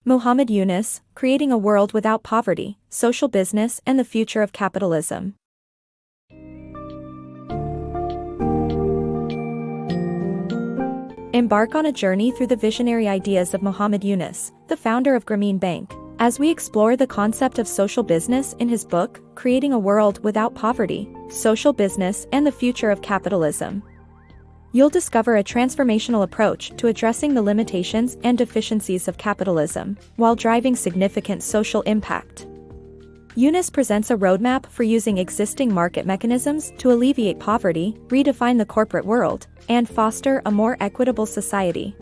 Muhammad Yunus, Creating a World Without Poverty, Social Business and the Future of Capitalism. Embark on a journey through the visionary ideas of Muhammad Yunus, the founder of Grameen Bank, as we explore the concept of social business in his book, Creating a World Without Poverty, Social Business and the Future of Capitalism. You'll discover a transformational approach to addressing the limitations and deficiencies of capitalism, while driving significant social impact. Yunus presents a roadmap for using existing market mechanisms to alleviate poverty, redefine the corporate world, and foster a more equitable society.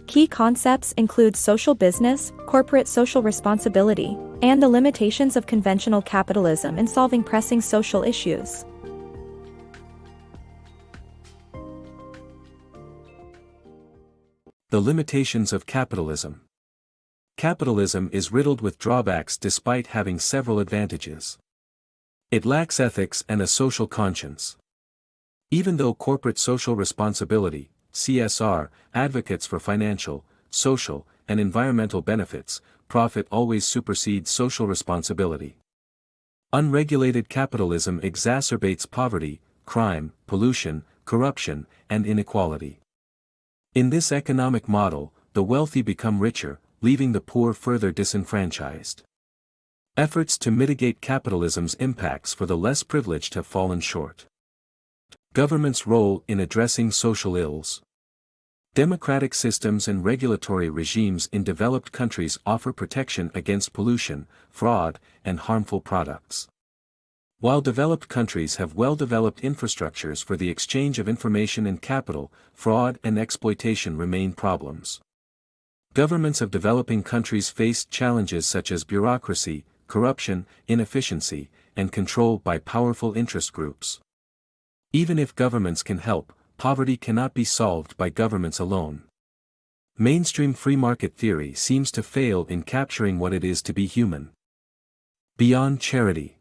Key concepts include social business, corporate social responsibility, and the limitations of conventional capitalism in solving pressing social issues. The limitations of capitalism. Capitalism is riddled with drawbacks despite having several advantages. It lacks ethics and a social conscience. Even though corporate social responsibility, CSR, advocates for financial, social, and environmental benefits, profit always supersedes social responsibility. Unregulated capitalism exacerbates poverty, crime, pollution, corruption, and inequality. In this economic model, the wealthy become richer, leaving the poor further disenfranchised. Efforts to mitigate capitalism's impacts for the less privileged have fallen short. Government's role in addressing social ills. Democratic systems and regulatory regimes in developed countries offer protection against pollution, fraud, and harmful products. While developed countries have well-developed infrastructures for the exchange of information and capital, fraud and exploitation remain problems. Governments of developing countries face challenges such as bureaucracy, corruption, inefficiency, and control by powerful interest groups. Even if governments can help, poverty cannot be solved by governments alone. Mainstream free market theory seems to fail in capturing what it is to be human. Beyond charity.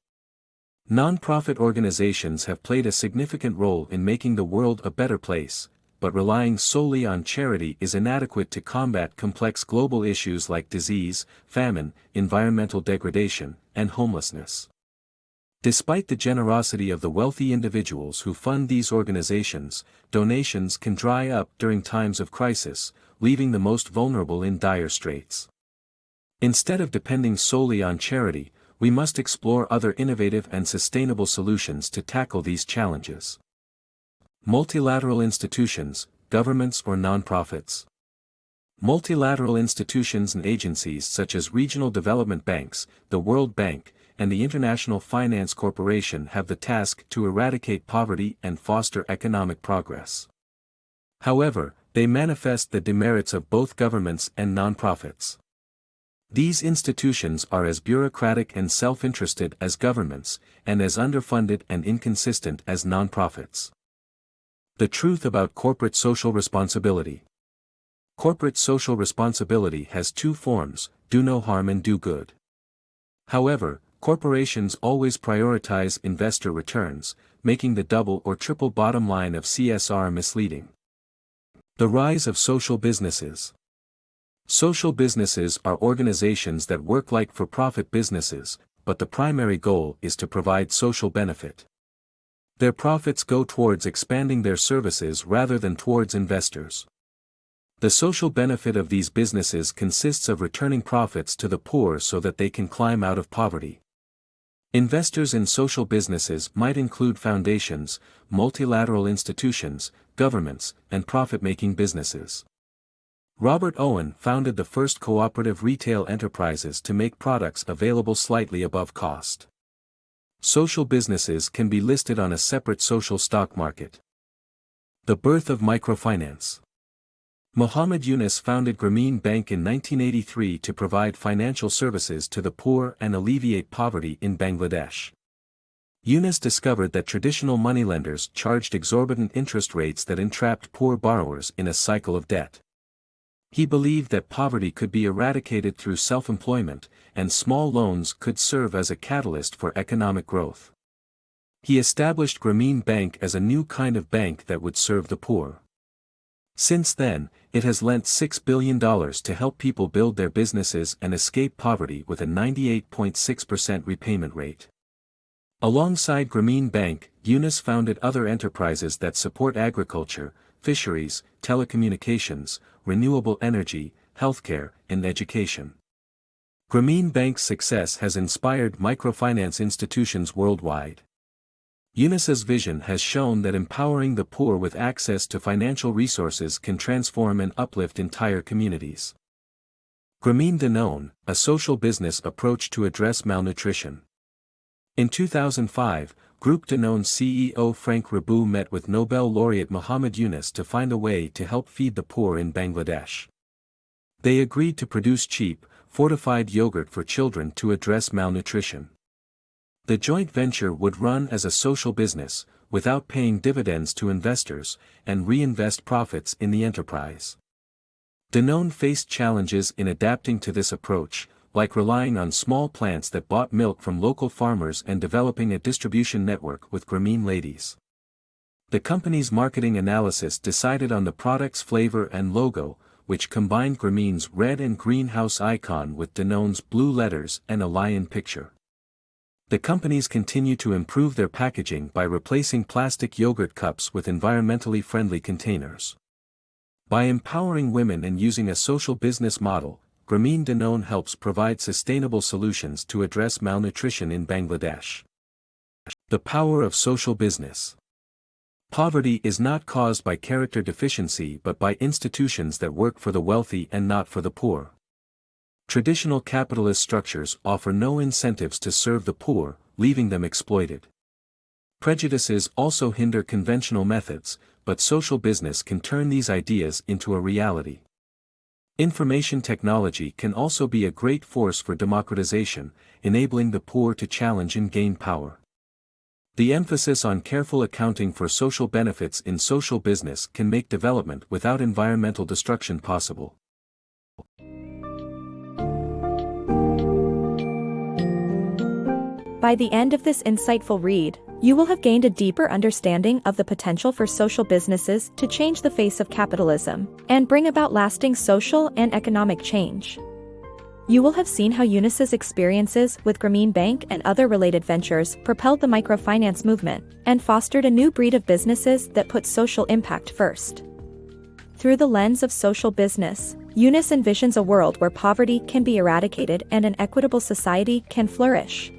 Non-profit organizations have played a significant role in making the world a better place, but relying solely on charity is inadequate to combat complex global issues like disease, famine, environmental degradation, and homelessness. Despite the generosity of the wealthy individuals who fund these organizations, donations can dry up during times of crisis, leaving the most vulnerable in dire straits. Instead of depending solely on charity, we must explore other innovative and sustainable solutions to tackle these challenges. Multilateral institutions, governments or nonprofits. Multilateral institutions and agencies such as regional development banks, the World Bank, and the International Finance Corporation have the task to eradicate poverty and foster economic progress. However, they manifest the demerits of both governments and nonprofits. These institutions are as bureaucratic and self-interested as governments, and as underfunded and inconsistent as nonprofits. The truth about corporate social responsibility. Corporate social responsibility has two forms: do no harm and do good. However, corporations always prioritize investor returns, making the double or triple bottom line of CSR misleading. The rise of social businesses. Social businesses are organizations that work like for-profit businesses, but the primary goal is to provide social benefit. Their profits go towards expanding their services rather than towards investors. The social benefit of these businesses consists of returning profits to the poor so that they can climb out of poverty. Investors in social businesses might include foundations, multilateral institutions, governments, and profit-making businesses. Robert Owen founded the first cooperative retail enterprises to make products available slightly above cost. Social businesses can be listed on a separate social stock market. The birth of microfinance. Muhammad Yunus founded Grameen Bank in 1983 to provide financial services to the poor and alleviate poverty in Bangladesh. Yunus discovered that traditional moneylenders charged exorbitant interest rates that entrapped poor borrowers in a cycle of debt. He believed that poverty could be eradicated through self-employment, and small loans could serve as a catalyst for economic growth. He established Grameen Bank as a new kind of bank that would serve the poor. Since then, it has lent $6 billion to help people build their businesses and escape poverty with a 98.6% repayment rate. Alongside Grameen Bank, Yunus founded other enterprises that support agriculture, fisheries, telecommunications, renewable energy, healthcare, and education. Grameen Bank's success has inspired microfinance institutions worldwide. Yunus's vision has shown that empowering the poor with access to financial resources can transform and uplift entire communities. Grameen Danone, a social business approach to address malnutrition. In 2005, Group Danone CEO Frank Rabou met with Nobel laureate Muhammad Yunus to find a way to help feed the poor in Bangladesh. They agreed to produce cheap, fortified yogurt for children to address malnutrition. The joint venture would run as a social business, without paying dividends to investors, and reinvest profits in the enterprise. Danone faced challenges in adapting to this approach, like relying on small plants that bought milk from local farmers and developing a distribution network with Grameen ladies. The company's marketing analysis decided on the product's flavor and logo, which combined Grameen's red and green house icon with Danone's blue letters and a lion picture. The companies continue to improve their packaging by replacing plastic yogurt cups with environmentally friendly containers. By empowering women and using a social business model, Grameen Danone helps provide sustainable solutions to address malnutrition in Bangladesh. The power of social business. Poverty is not caused by character deficiency but by institutions that work for the wealthy and not for the poor. Traditional capitalist structures offer no incentives to serve the poor, leaving them exploited. Prejudices also hinder conventional methods, but social business can turn these ideas into a reality. Information technology can also be a great force for democratization, enabling the poor to challenge and gain power. The emphasis on careful accounting for social benefits in social business can make development without environmental destruction possible. By the end of this insightful read, you will have gained a deeper understanding of the potential for social businesses to change the face of capitalism and bring about lasting social and economic change. You will have seen how Yunus's experiences with Grameen Bank and other related ventures propelled the microfinance movement and fostered a new breed of businesses that put social impact first. Through the lens of social business, Yunus envisions a world where poverty can be eradicated and an equitable society can flourish.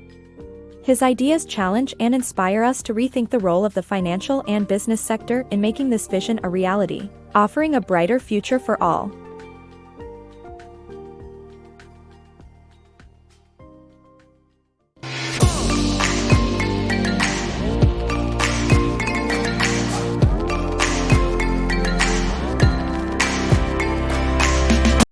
His ideas challenge and inspire us to rethink the role of the financial and business sector in making this vision a reality, offering a brighter future for all.